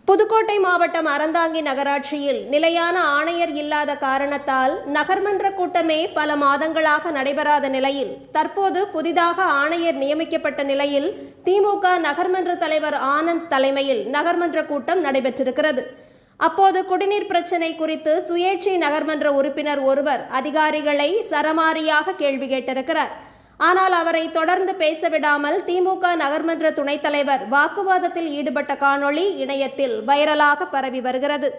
புதுக்கோட்டை மாவட்டம் அறந்தாங்கி நகராட்சியில் நிலையான ஆணையர் இல்லாத காரணத்தால் நகர்மன்ற கூட்டமே பல மாதங்களாக நடைபெறாத நிலையில் தற்போது புதிதாக ஆணையர் நியமிக்கப்பட்ட நிலையில் திமுக நகர்மன்ற தலைவர் ஆனந்த் தலைமையில் நகர்மன்ற கூட்டம் நடைபெற்றிருக்கிறது. அப்போது குடிநீர் பிரச்சினை குறித்து சுயேட்சை நகர்மன்ற உறுப்பினர் ஒருவர் அதிகாரிகளை சரமாரியாக கேள்வி கேட்டிருக்கிறார். ஆனால் அவரை தொடர்ந்து பேசவிடாமல் திமுக நகர்மன்ற துணைத் தலைவர் வாக்குவாதத்தில் ஈடுபட்ட காணொளி இணையத்தில் வைரலாக பரவி வருகிறது.